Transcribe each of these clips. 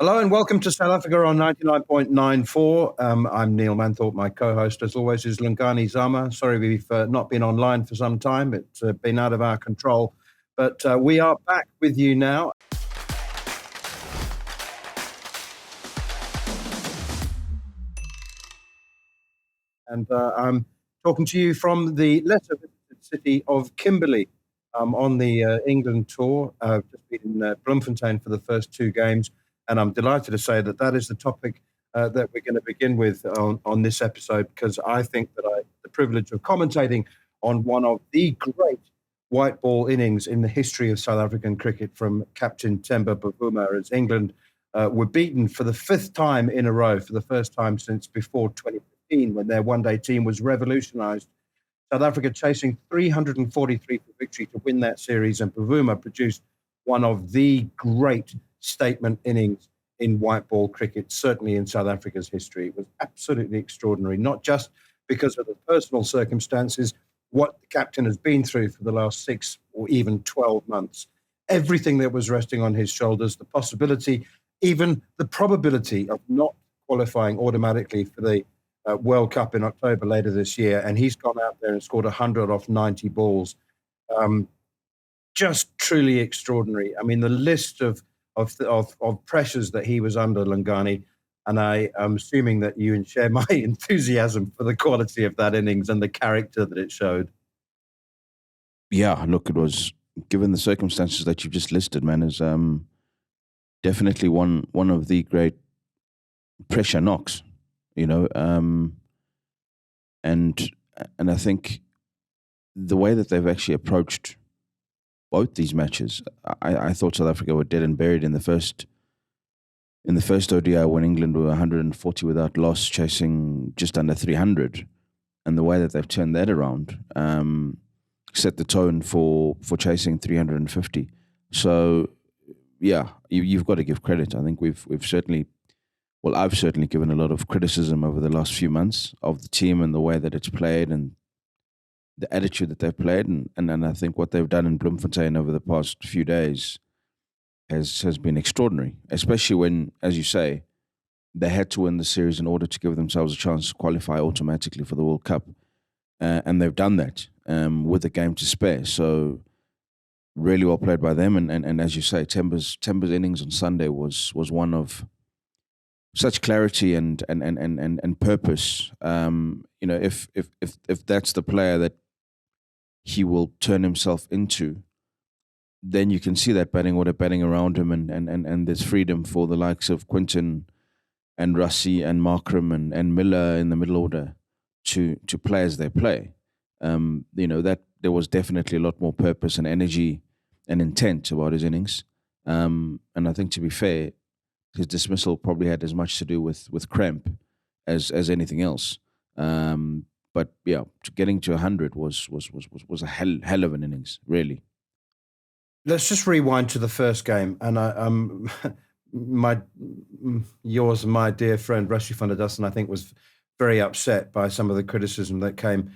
Hello and welcome to South Africa on 99.94. I'm Neil Manthorpe. My co-host, as always, is Lungani Zama. Sorry we've not been online for some time. It's been out of our control. But we are back with you now. And I'm talking to you from the lesser visited city of Kimberley on the England tour. I've just been in Bloemfontein for the first two games. And I'm delighted to say that that is the topic that we're going to begin with on this episode, because I think that I have the privilege of commentating on one of the great white ball innings in the history of South African cricket from Captain Temba Bavuma, as England were beaten for the fifth time in a row, for the first time since before 2015, when their one-day team was revolutionised. South Africa chasing 343 for victory to win that series, and Bavuma produced one of the great statement innings in white ball cricket, certainly in South Africa's history. It was absolutely extraordinary, not just because of the personal circumstances, what the captain has been through for the last 6 or even 12 months, everything that was resting on his shoulders, the possibility, even the probability of not qualifying automatically for the World Cup in October later this year. And he's gone out there and scored 100 off 90 balls. Just truly extraordinary. I mean, the list of pressures that he was under, Lungani, and I am assuming that you share my enthusiasm for the quality of that innings and the character that it showed. Yeah, look, it was, given the circumstances that you've just listed, man, is definitely one of the great pressure knocks, you know, and I think the way that they've actually approached both these matches, I thought South Africa were dead and buried in the first ODI when England were 140 without loss, chasing just under 300, and the way that they've turned that around set the tone for chasing 350. So yeah, you've got to give credit. I think we've certainly, well, I've certainly given a lot of criticism over the last few months of the team and the way that it's played and the attitude that they've played, and I think what they've done in Bloemfontein over the past few days has been extraordinary, especially when, as you say, they had to win the series in order to give themselves a chance to qualify automatically for the World Cup, and they've done that with a game to spare. So really well played by them, and as you say, Temba's innings on Sunday was one of such clarity and purpose. You know, if that's the player that he will turn himself into, then you can see that batting order batting around him, and there's freedom for the likes of Quinton and Rassie and Markram and Miller in the middle order to play as they play. You know, that there was definitely a lot more purpose and energy and intent about his innings. And I think, to be fair, his dismissal probably had as much to do with cramp as anything else. But yeah, getting to 100 was a hell of an innings, really. Let's just rewind to the first game, and yours and my dear friend Rassie van der Dussen, I think, was very upset by some of the criticism that came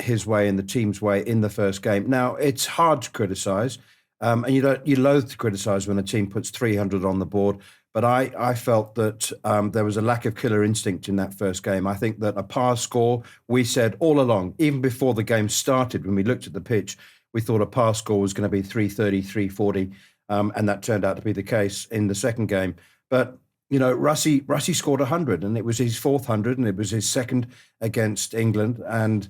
his way and the team's way in the first game. Now, it's hard to criticise, and you loathe to criticise when a team puts 300 on the board. But I felt that there was a lack of killer instinct in that first game. I think that a par score, we said all along, even before the game started, when we looked at the pitch, we thought a par score was going to be 330, 340, and that turned out to be the case in the second game. But, you know, Rassie scored 100, and it was his fourth 100, and it was his second against England, and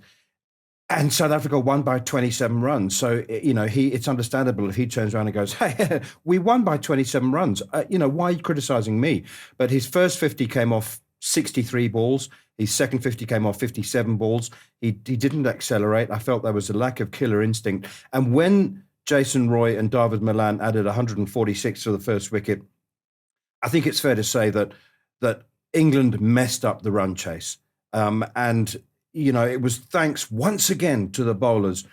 South Africa won by 27 runs. So, you know, it's understandable if he turns around and goes, hey, we won by 27 runs. You know, why are you criticising me? But his first 50 came off 63 balls. His second 50 came off 57 balls. He didn't accelerate. I felt there was a lack of killer instinct. And when Jason Roy and David Milan added 146 to the first wicket, I think it's fair to say that England messed up the run chase. And you know, it was thanks once again to the bowlers.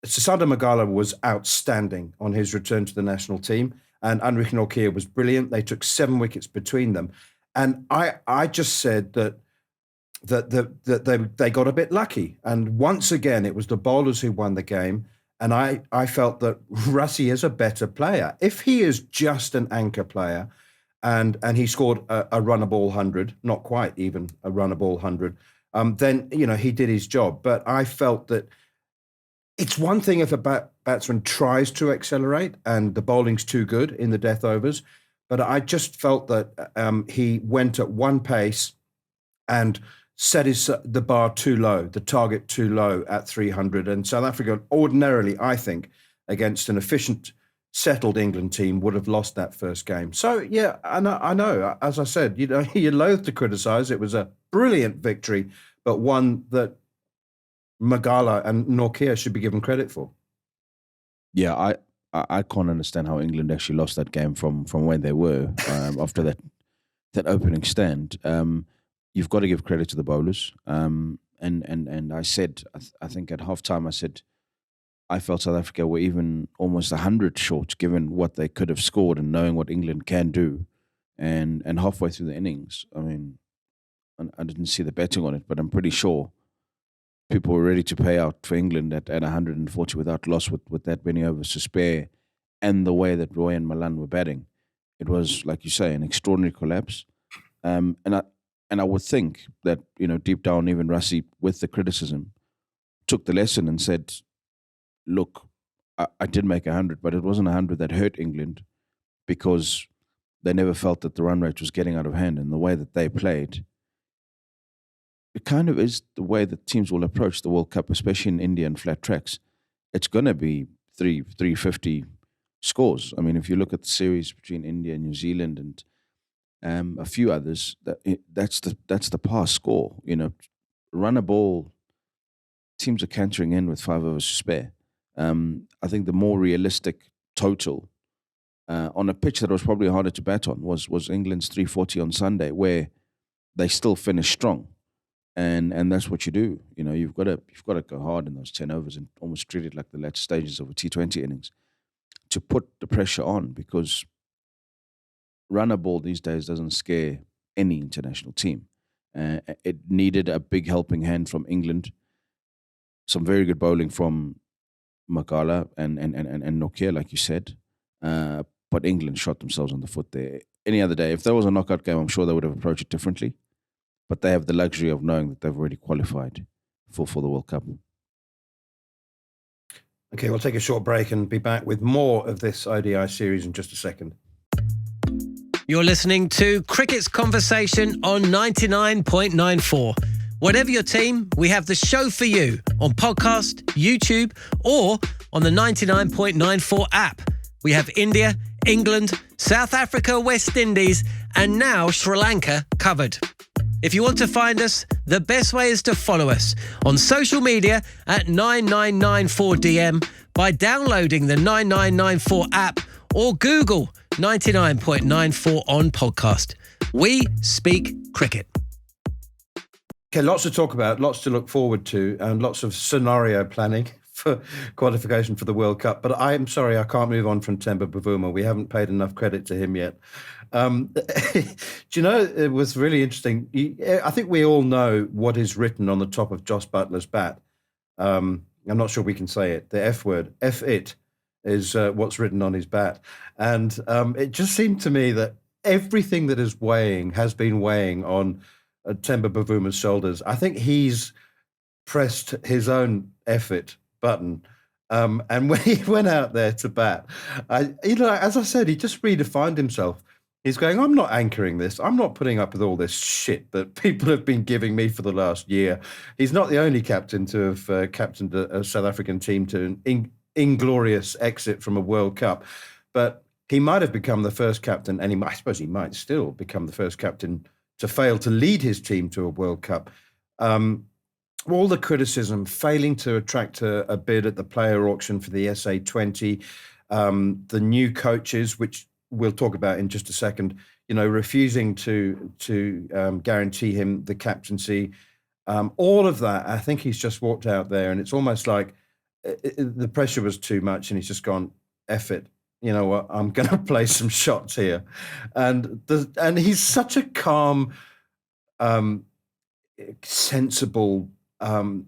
Sisanda Magala was outstanding on his return to the national team, and Anrich Nortje was brilliant. They took 7 wickets between them. And I just said that they got a bit lucky. And once again, it was the bowlers who won the game. And I felt that Rassie is a better player. If he is just an anchor player, and he scored a run-a-ball 100, not quite even a run-a-ball 100, then, he did his job. But I felt that it's one thing if a batsman tries to accelerate and the bowling's too good in the death overs, but I just felt that he went at one pace and set the bar too low, the target too low at 300. And South Africa ordinarily, I think, against an efficient, settled England team would have lost that first game. So, yeah, I know. As I said, you're loath to criticise. It was a brilliant victory, but one that Magala and Nortje should be given credit for. Yeah, I can't understand how England actually lost that game from where they were after that opening stand. You've got to give credit to the bowlers. And I said, I think at halftime, I said, I felt South Africa were even almost 100 short, given what they could have scored and knowing what England can do. And halfway through the innings, I mean, I didn't see the betting on it, but I'm pretty sure people were ready to pay out for England at 140 without loss with that many overs to spare, and the way that Roy and Malan were batting. It was, like you say, an extraordinary collapse. And I would think that, deep down, even Rassie, with the criticism, took the lesson and said, look, I did make 100, but it wasn't 100 that hurt England, because they never felt that the run rate was getting out of hand, and the way that they played, it kind of is the way that teams will approach the World Cup, especially in India and flat tracks. It's going to be 350 scores. I mean, if you look at the series between India and New Zealand and a few others, that's the past score. Run a ball, teams are cantering in with 5 overs to spare. I think the more realistic total on a pitch that was probably harder to bat on was England's 340 on Sunday, where they still finished strong. And that's what you do. You've got to go hard in those 10 overs and almost treat it like the latter stages of a T20 innings to put the pressure on, because run a ball these days doesn't scare any international team. It needed a big helping hand from England, some very good bowling from Magala and Nortje, like you said. But England shot themselves on the foot there. Any other day, if there was a knockout game, I'm sure they would have approached it differently. But they have the luxury of knowing that they've already qualified for the World Cup. Okay, we'll take a short break and be back with more of this ODI series in just a second. You're listening to Cricket's Conversation on 99.94. Whatever your team, we have the show for you on podcast, YouTube, or on the 99.94 app. We have India, England, South Africa, West Indies, and now Sri Lanka covered. If you want to find us, the best way is to follow us on social media at 9994DM by downloading the 9994 app or Google 99.94 on podcast. We speak cricket. Okay, lots to talk about, lots to look forward to, and lots of scenario planning for qualification for the World Cup. But I'm sorry, I can't move on from Temba Bavuma. We haven't paid enough credit to him yet. Do you know, it was really interesting. I think we all know what is written on the top of Jos Buttler's bat. I'm not sure we can say it. The F word, F it, is what's written on his bat. And it just seemed to me that everything that has been weighing on Temba Bavuma's shoulders. I think he's pressed his own F it button. And when he went out there to bat, as I said, he just redefined himself. He's going, I'm not anchoring this. I'm not putting up with all this shit that people have been giving me for the last year. He's not the only captain to have captained a South African team to an inglorious exit from a World Cup. But he might have become the first captain, and I suppose he might still become the first captain to fail to lead his team to a World Cup. All the criticism, failing to attract a bid at the player auction for the SA20, the new coaches, which we'll talk about in just a second, refusing to guarantee him the captaincy. All of that, I think he's just walked out there, and it's almost like the pressure was too much, and he's just gone, F it. You know what? I'm going to play some shots here. And he's such a calm, sensible,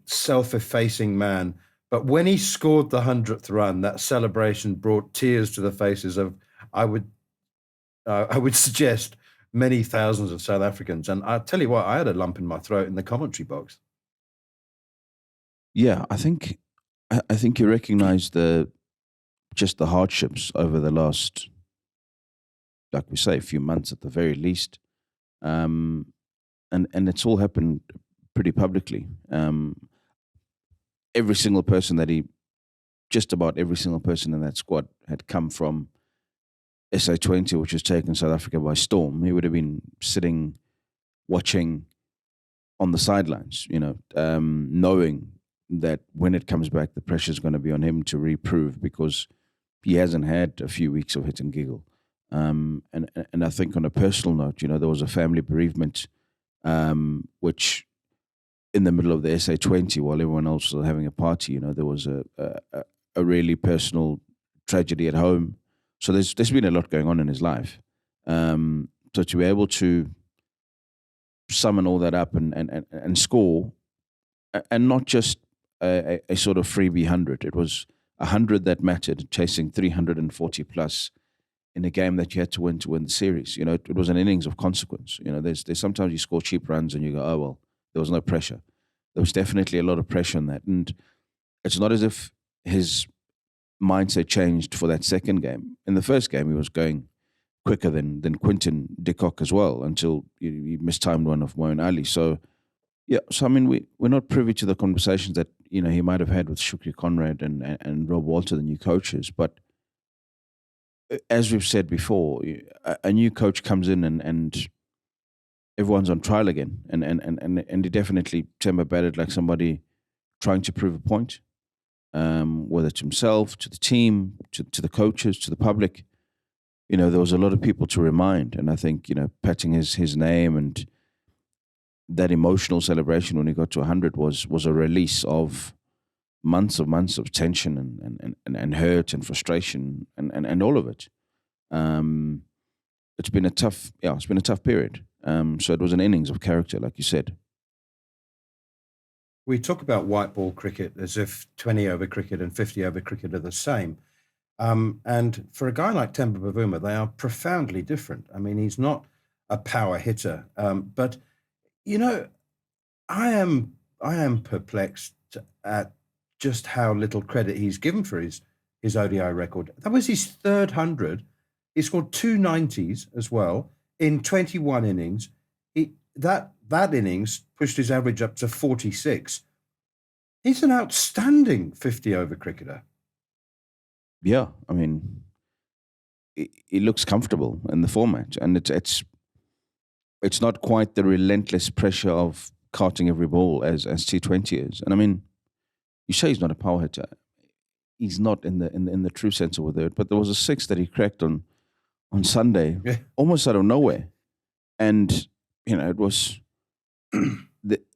self-effacing man. But when he scored the 100th run, that celebration brought tears to the faces of, I would I would suggest many thousands of South Africans. And I'll tell you what, I had a lump in my throat in the commentary box. Yeah, I think you recognise just the hardships over the last, like we say, a few months at the very least, and it's all happened pretty publicly. Every single person just about every single person in that squad had come from SA20, which has taken South Africa by storm. He would have been sitting, watching on the sidelines, knowing that when it comes back, the pressure is going to be on him to reprove because he hasn't had a few weeks of hit and giggle. And I think on a personal note, there was a family bereavement, which in the middle of the SA20, while everyone else was having a party, there was a really personal tragedy at home. So there's been a lot going on in his life. So to be able to summon all that up and score, and not just a sort of freebie 100. It was 100 that mattered, chasing 340 plus in a game that you had to win the series. It was an innings of consequence. There's sometimes you score cheap runs and you go, oh, well, there was no pressure. There was definitely a lot of pressure on that. And it's not as if his mindset changed for that second game. In the first game, he was going quicker than Quinton de Kock as well until he mistimed one of Moeen Ali. So, yeah, so I mean, we're not privy to the conversations that, he might have had with Shukri Conrad and Rob Walter, the new coaches. But as we've said before, a new coach comes in and everyone's on trial again. And he definitely, Temba batted like somebody trying to prove a point, whether to himself, to the team, to the coaches, to the public. There was a lot of people to remind. And I think, patting his name and that emotional celebration when he got to 100 was a release of months of tension and hurt and frustration and all of it. It's been a tough period. So it was an innings of character, like you said. We talk about white ball cricket as if 20 over cricket and 50 over cricket are the same. And for a guy like Temba Bavuma, they are profoundly different. I mean, he's not a power hitter, but I am perplexed at just how little credit he's given for his ODI record. That was his third 100. He scored 2 90s as well in 21 innings. That innings pushed his average up to 46. He's an outstanding 50 over cricketer. Yeah, I mean, he looks comfortable in the format, and it's not quite the relentless pressure of carting every ball as T20 is. And I mean, you say he's not a power hitter. He's not in the true sense of the word. But there was a 6 that he cracked on Sunday, almost out of nowhere, and it was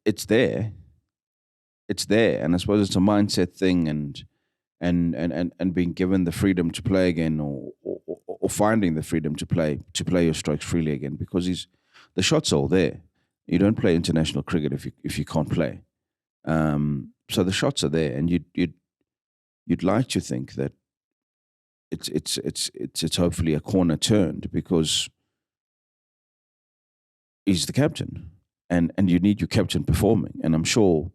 it's there, and I suppose it's a mindset thing, and being given the freedom to play again, or finding the freedom to play your strokes freely again, because the shots are all there. You don't play international cricket if you can't play. So the shots are there, and you'd like to think that it's hopefully a corner turned, because he's the captain, and you need your captain performing. And I'm sure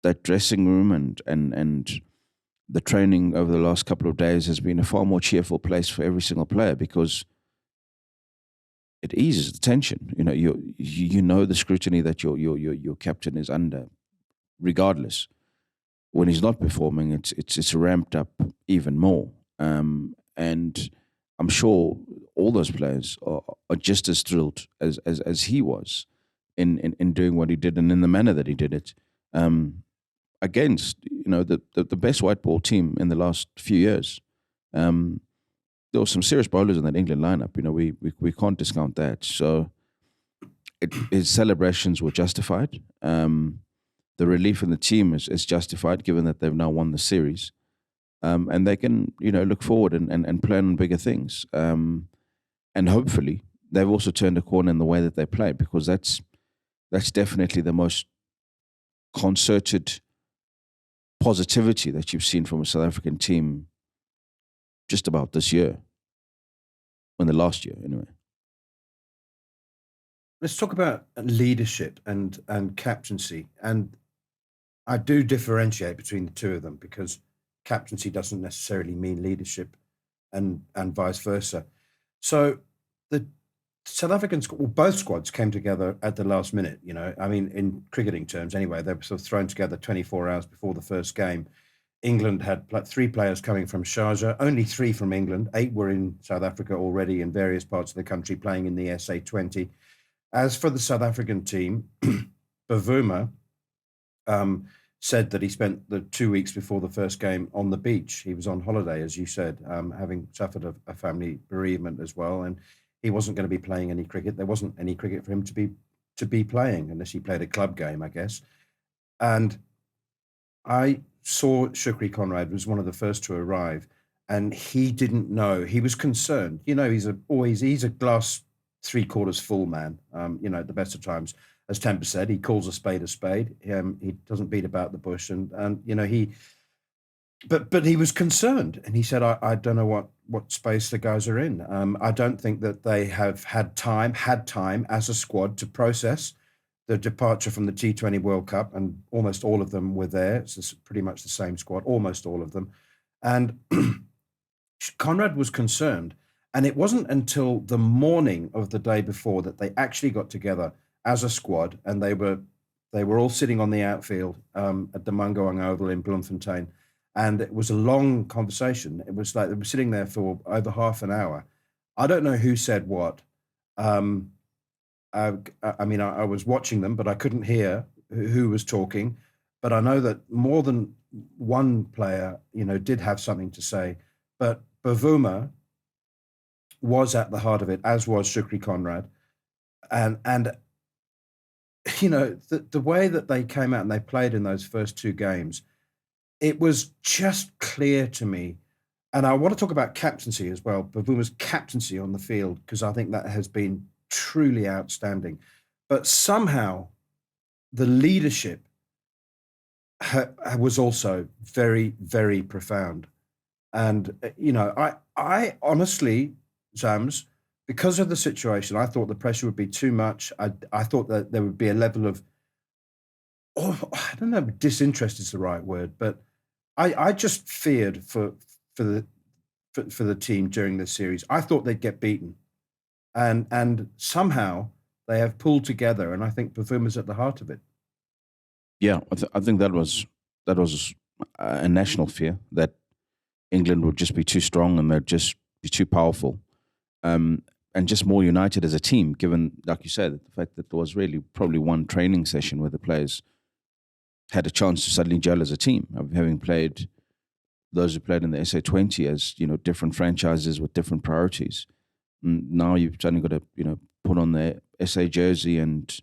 that dressing room and the training over the last couple of days has been a far more cheerful place for every single player, because it eases the tension. You know the scrutiny that your captain is under, regardless. When he's not performing, it's ramped up even more. And I'm sure all those players are just as thrilled as he was in doing what he did, and in the manner that he did it, against the best white ball team in the last few years. There were some serious bowlers in that England lineup. We can't discount that. So his celebrations were justified. The relief in the team is justified, given that they've now won the series. And they can, look forward and plan on bigger things. And hopefully they've also turned a corner in the way that they play, because that's definitely the most concerted positivity that you've seen from a South African team just about this year. in the last year, anyway. Let's talk about leadership and captaincy. And I do differentiate between the two of them because captaincy doesn't necessarily mean leadership and vice versa. So the South African both squads came together at the last minute. I mean, in cricketing terms, anyway, they were sort of thrown together 24 hours before the first game. England had 3 players coming from Sharjah, only 3 from England. 8 were in South Africa already in various parts of the country playing in the SA20. As for the South African team, Bavuma said that he spent the 2 weeks before the first game on the beach. He was on holiday, as you said, having suffered a family bereavement as well, and he wasn't going to be playing any cricket. There wasn't any cricket for him to be playing unless he played a club game, I guess. And I saw Shukri Conrad was one of the first to arrive, and he didn't know. He was concerned. He's a glass 3/4 full man. At the best of times, as Temba said, he calls a spade a spade. He doesn't beat about the bush, and but he was concerned, and he said, I don't know what space the guys are in. I don't think that they have had time as a squad to process the departure from the T20 World Cup, and almost all of them were there. It's pretty much the same squad, almost all of them. And Conrad was concerned, and it wasn't until the morning of the day before that they actually got together as a squad, and they were all sitting on the outfield at the Mangoang Oval in Bloemfontein. And it was a long conversation. It was like they were sitting there for over half an hour. I don't know who said what. I was watching them, but I couldn't hear who was talking. But I know that more than one player, did have something to say. But Bavuma was at the heart of it, as was Shukri Conrad. And the way that they came out and they played in those first 2 games, it was just clear to me. And I want to talk about captaincy as well, Bavuma's captaincy on the field, because I think that has been truly outstanding. But somehow the leadership was also very, very profound. And, I honestly, Zams, because of the situation, I thought the pressure would be too much. I thought that there would be a level of, I don't know, disinterest is the right word, but I just feared for the team during this series. I thought they'd get beaten. And somehow they have pulled together, and I think Bavuma's at the heart of it. Yeah, I think that was a national fear that England would just be too strong and they'd just be too powerful, and just more united as a team. Given, like you said, the fact that there was really probably one training session where the players had a chance to suddenly gel as a team, having played those who played in the SA20 as different franchises with different priorities. Now you've suddenly got to put on the SA jersey and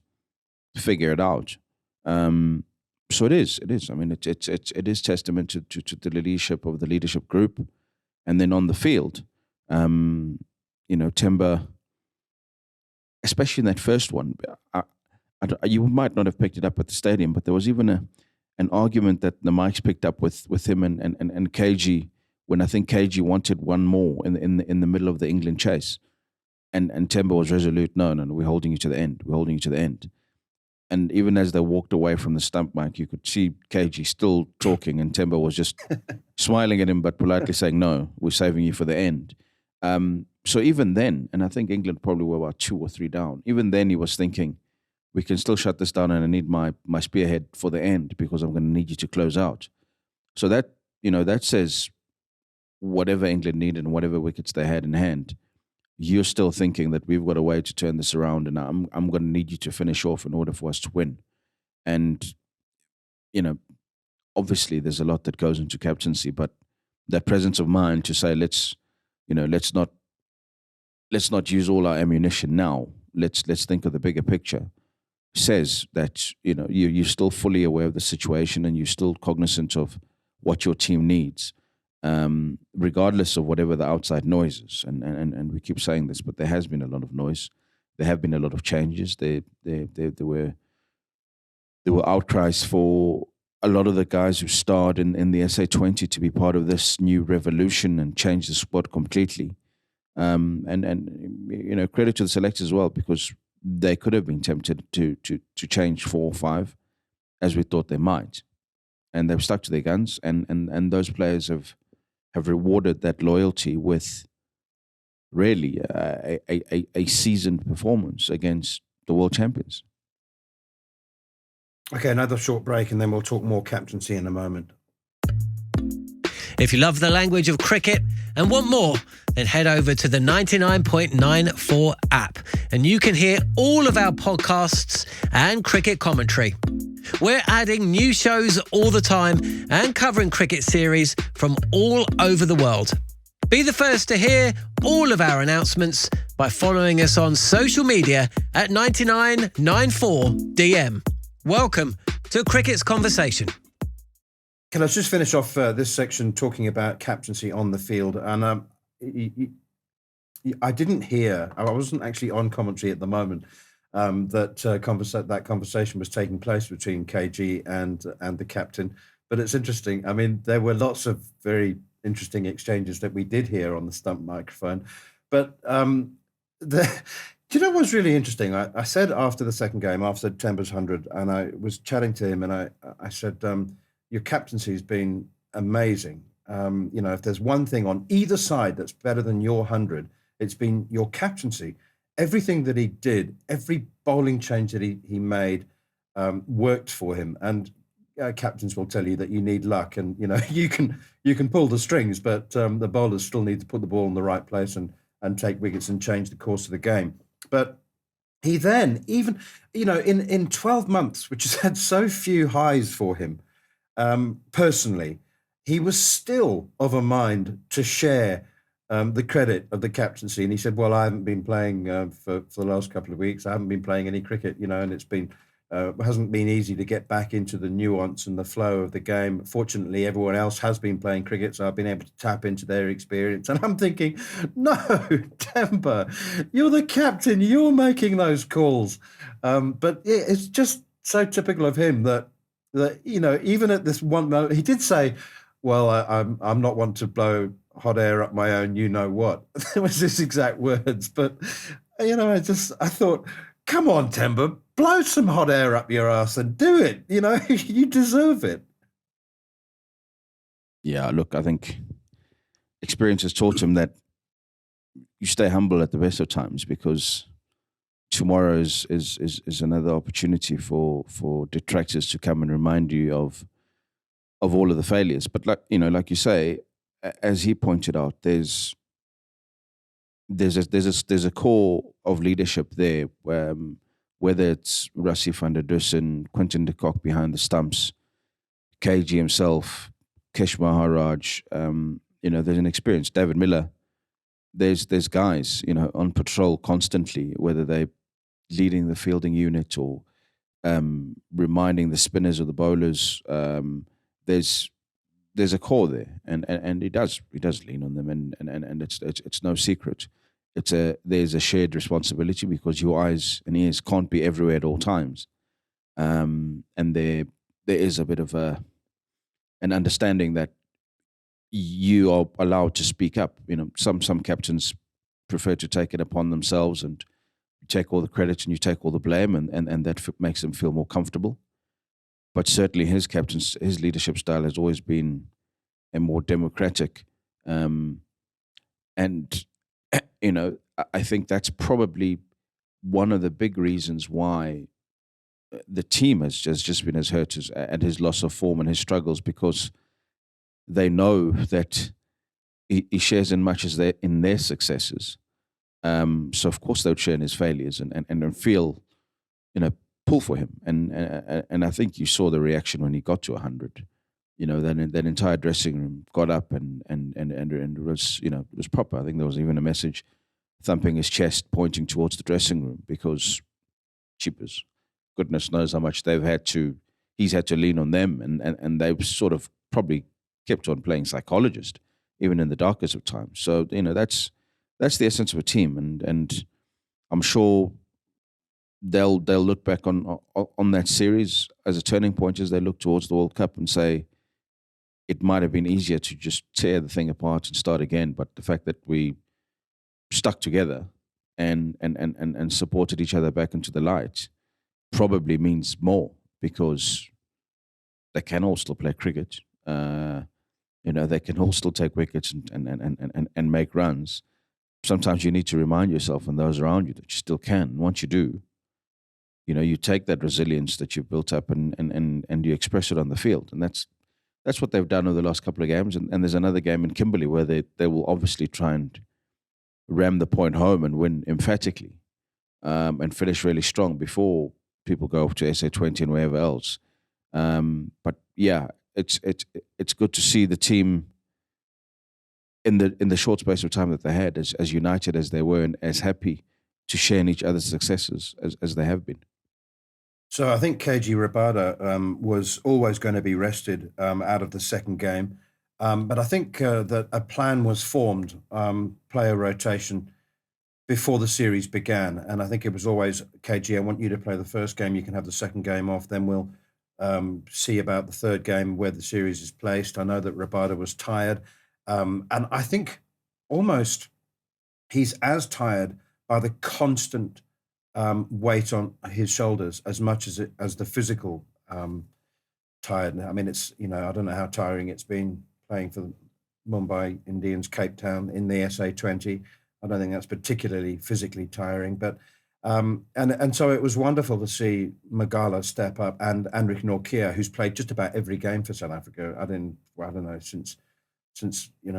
figure it out. So it is. I mean, it is testament to the leadership of the leadership group, and then on the field, Temba, especially in that first one, you might not have picked it up at the stadium, but there was even an argument that the mics picked up with him and KG, when I think KG wanted one more in the middle of the England chase, and Temba was resolute. No, we're holding you to the end. We're holding you to the end. And even as they walked away from the stump mic, you could see KG still talking, and Temba was just smiling at him, but politely saying, "No, we're saving you for the end." So even then, and I think England probably were about 2 or 3 down. Even then, he was thinking, "We can still shut this down, and I need my spearhead for the end because I'm going to need you to close out." So that that says whatever England needed and whatever wickets they had in hand, you're still thinking that we've got a way to turn this around, and I'm going to need you to finish off in order for us to win. And obviously there's a lot that goes into captaincy, but that presence of mind to say let's not use all our ammunition now. Let's think of the bigger picture. Says that you're still fully aware of the situation and you're still cognizant of what your team needs. Regardless of whatever the outside noise is. And we keep saying this, but there has been a lot of noise. There have been a lot of changes. There were outcries for a lot of the guys who starred in the SA20 to be part of this new revolution and change the squad completely. And credit to the selectors as well, because they could have been tempted to change 4 or 5, as we thought they might, and they've stuck to their guns. And those players have rewarded that loyalty with really a seasoned performance against the world champions. Okay, another short break, and then we'll talk more captaincy in a moment. If you love the language of cricket and want more, then head over to the 99.94 app and you can hear all of our podcasts and cricket commentary. We're adding new shows all the time and covering cricket series from all over the world. Be the first to hear all of our announcements by following us on social media at 9994DM. Welcome to Cricket's Conversation. Can I just finish off this section talking about captaincy on the field? And I didn't hear, I wasn't actually on commentary at the moment, that conversation was taking place between KG and the captain. But it's interesting. I mean, there were lots of very interesting exchanges that we did hear on the stump microphone. But do you know what's really interesting? I said after the second game, after Temba's 100, and I was chatting to him, and I said, your captaincy has been amazing. If there's one thing on either side that's better than your 100, it's been your captaincy. Everything that he did, every bowling change that he made worked for him. And captains will tell you that you need luck, and you can pull the strings, but the bowlers still need to put the ball in the right place and take wickets and change the course of the game. But he then, even in 12 months, which has had so few highs for him, personally, he was still of a mind to share the credit of the captaincy. And he said, well, I haven't been playing for the last couple of weeks. I haven't been playing any cricket, and it's been hasn't been easy to get back into the nuance and the flow of the game. Fortunately, everyone else has been playing cricket, so I've been able to tap into their experience. And I'm thinking, no, Temba, you're the captain. You're making those calls. But it's just so typical of him that even at this one moment, he did say, well, I'm not one to blow hot air up my own, you know what. It was his exact words. But, I thought, come on, Temba, blow some hot air up your ass and do it. You deserve it. Yeah, look, I think experience has taught him that you stay humble at the best of times, because tomorrow is another opportunity for detractors to come and remind you of all of the failures. But like you say, as he pointed out, there's a core of leadership there, whether it's Rassie van der Dussen, Quinton de Kock behind the stumps, KG himself, Kesh Maharaj, there's an experience. David Miller, there's guys, on patrol constantly, whether they're leading the fielding unit or reminding the spinners or the bowlers. There's a core there, and he does lean on them, and it's no secret. There's a shared responsibility, because your eyes and ears can't be everywhere at all times, and there is a bit of an understanding that you are allowed to speak up. Some captains prefer to take it upon themselves, and you take all the credit and you take all the blame, and that makes them feel more comfortable. But certainly his leadership style has always been a more democratic, and I think that's probably one of the big reasons why the team has just been as hurt at his loss of form and his struggles, because they know that he shares in much as in their successes. So of course they would share in his failures and feel, pull for him. And I think you saw the reaction when he got to 100. That entire dressing room got up and it was, it was proper. I think there was even a message thumping his chest, pointing towards the dressing room, because cheapers, goodness knows how much he's had to lean on them, and they've sort of probably kept on playing psychologist even in the darkest of times. So that's the essence of a team, and I'm sure they'll look back on that series as a turning point as they look towards the World Cup and say it might have been easier to just tear the thing apart and start again. But the fact that we stuck together and supported each other back into the light probably means more, because they can all still play cricket. They can all still take wickets and make runs. Sometimes you need to remind yourself and those around you that you still can. And once you do, you take that resilience that you've built up and you express it on the field. And that's what they've done over the last couple of games. And there's another game in Kimberley where they will obviously try and ram the point home and win emphatically, and finish really strong before people go up to SA20 and wherever else. But yeah, it's good to see the team in the short space of time that they had as united as they were and as happy to share in each other's successes as they have been. So I think KG Rabada was always going to be rested out of the second game. But I think that a plan was formed, player rotation, before the series began. And I think it was always, KG, I want you to play the first game. You can have the second game off. Then we'll see about the third game where the series is placed. I know that Rabada was tired. And I think almost he's as tired by the constant weight on his shoulders as much as the physical tired. I mean, it's, I don't know how tiring it's been playing for the Mumbai Indians, Cape Town in the SA20. I don't think that's particularly physically tiring, but and so it was wonderful to see Magala step up and Anrich Nortje, who's played just about every game for South Africa. I don't know, since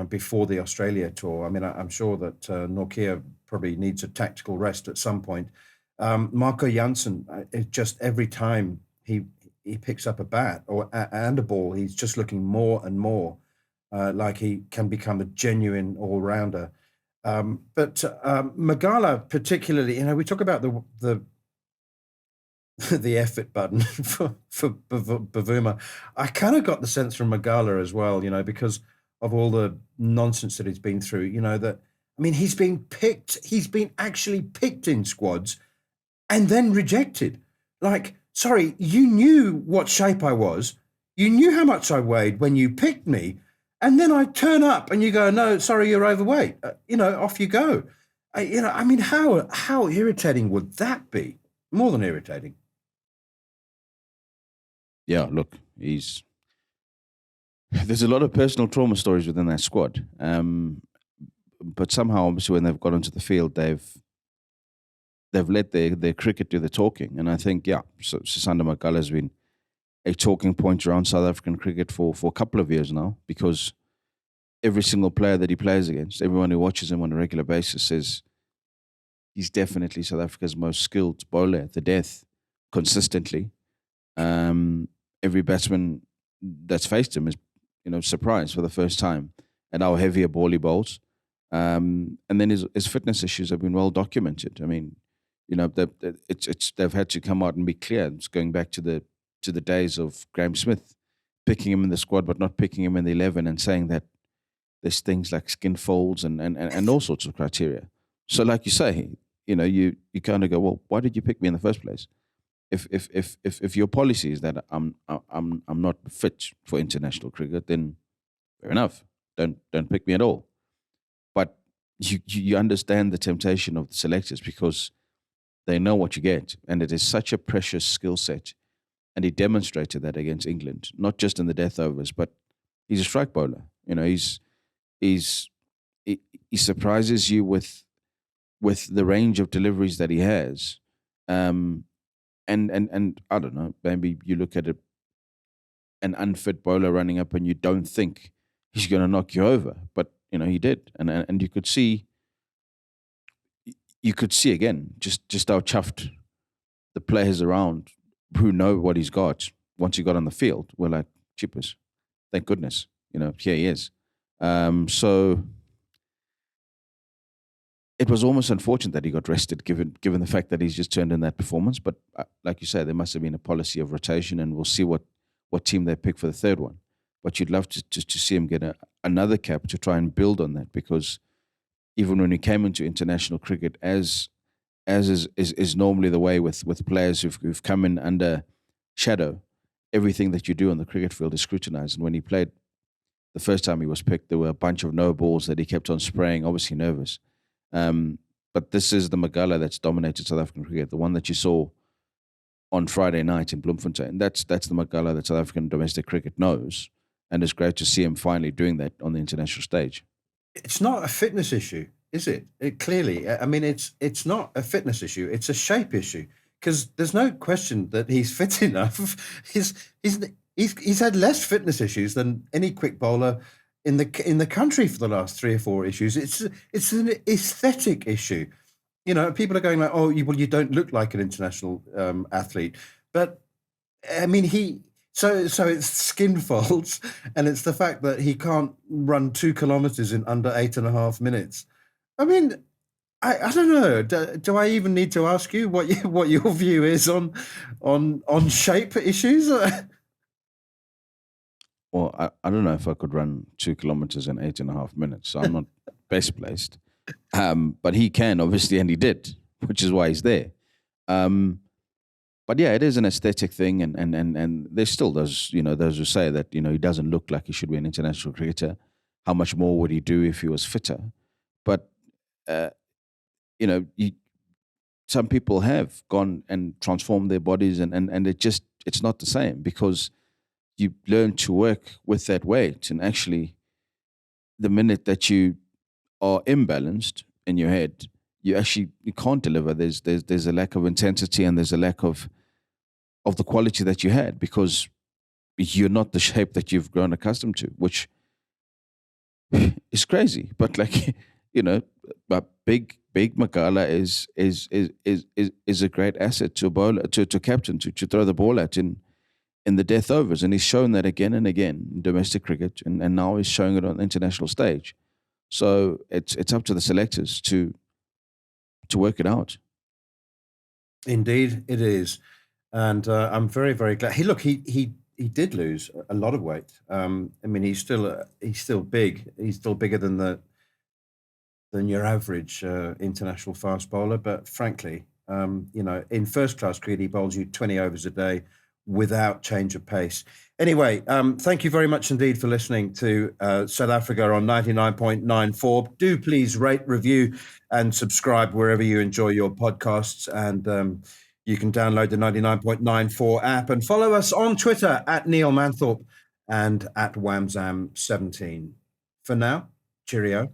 before the Australia tour. I mean, I'm sure that Nortje probably needs a tactical rest at some point. Marco Jansen, it just every time he picks up a bat and a ball, he's just looking more and more like he can become a genuine all-rounder. But Magala particularly, we talk about the effort button for Bavuma. I kind of got the sense from Magala as well, because of all the nonsense that he's been through, he's been actually picked in squads and then rejected. Like, sorry, you knew what shape I was. You knew how much I weighed when you picked me. And then I turn up and you go, no, sorry, you're overweight. Off you go. How irritating would that be? More than irritating. Yeah, look, there's a lot of personal trauma stories within that squad. But somehow, obviously, when they've got onto the field, they've let their cricket do the talking. And I think, so Sisanda Magala has been a talking point around South African cricket for a couple of years now, because every single player that he plays against, everyone who watches him on a regular basis says he's definitely South Africa's most skilled bowler at the death, consistently. Every batsman that's faced him is, surprised for the first time at how heavy a ball he bowls. And then his fitness issues have been well documented. I mean, they've had to come out and be clear. It's going back to the days of Graham Smith picking him in the squad but not picking him in the 11, and saying that there's things like skin folds and all sorts of criteria. So like you say, you kind of go, well, why did you pick me in the first place? If your policy is that I'm not fit for international cricket, then fair enough. Don't pick me at all. But you understand the temptation of the selectors, because they know what you get, and it is such a precious skill set. And he demonstrated that against England, not just in the death overs, but he's a strike bowler. He surprises you with the range of deliveries that he has. And I don't know, maybe you look at an unfit bowler running up and you don't think he's going to knock you over, but he did, and you could see again just how chuffed the players around who know what he's got once he got on the field were like, cheapers, thank goodness, here he is. So it was almost unfortunate that he got rested, given the fact that he's just turned in that performance. But like you say, there must have been a policy of rotation, and we'll see what team they pick for the third one. But you'd love to see him get another cap to try and build on that, because even when he came into international cricket, as is normally the way with players who've come in under shadow, everything that you do on the cricket field is scrutinized. And when he played the first time he was picked, there were a bunch of no balls that he kept on spraying, obviously nervous. But this is the Magala that's dominated South African cricket, the one that you saw on Friday night in Bloemfontein. That's the Magala that South African domestic cricket knows, and it's great to see him finally doing that on the international stage. It's not a fitness issue, is it? Clearly, I mean, it's not a fitness issue. It's a shape issue, because there's no question that he's fit enough. He's had less fitness issues than any quick bowler in the country for the last 3 or 4 issues. It's an aesthetic issue. You know, people are going like, "Oh, you don't look like an international athlete," but I mean, so it's skin folds, and it's the fact that he can't run 2 kilometers in under 8.5 minutes. I mean, I don't know. Do I even need to ask you what your view is on shape issues? Well, I don't know if I could run 2 kilometers in 8.5 minutes, so I'm not best placed. But he can, obviously, and he did, which is why he's there. But yeah, it is an aesthetic thing, and there still does, those who say that, he doesn't look like he should be an international cricketer. How much more would he do if he was fitter? But, some people have gone and transformed their bodies, and it's not the same, because you learn to work with that weight, and actually the minute that you are imbalanced in your head, you can't deliver. There's a lack of intensity, and there's a lack of the quality that you had, because you're not the shape that you've grown accustomed to, which is crazy. But but big Magala is a great asset to a bowler, to captain, to throw the ball at in the death overs, and he's shown that again and again in domestic cricket, and now he's showing it on the international stage. So it's up to the selectors to work it out. Indeed, it is, and I'm very, very glad. He did lose a lot of weight. I mean, he's still big. He's still bigger than your average international fast bowler. But frankly, in first class cricket, he bowls you 20 overs a day without change of pace. Anyway, thank you very much indeed for listening to South Africa on 99.94. Do please rate, review, and subscribe wherever you enjoy your podcasts. And you can download the 99.94 app and follow us on Twitter at Neil Manthorpe and at Whamzam17. For now, cheerio.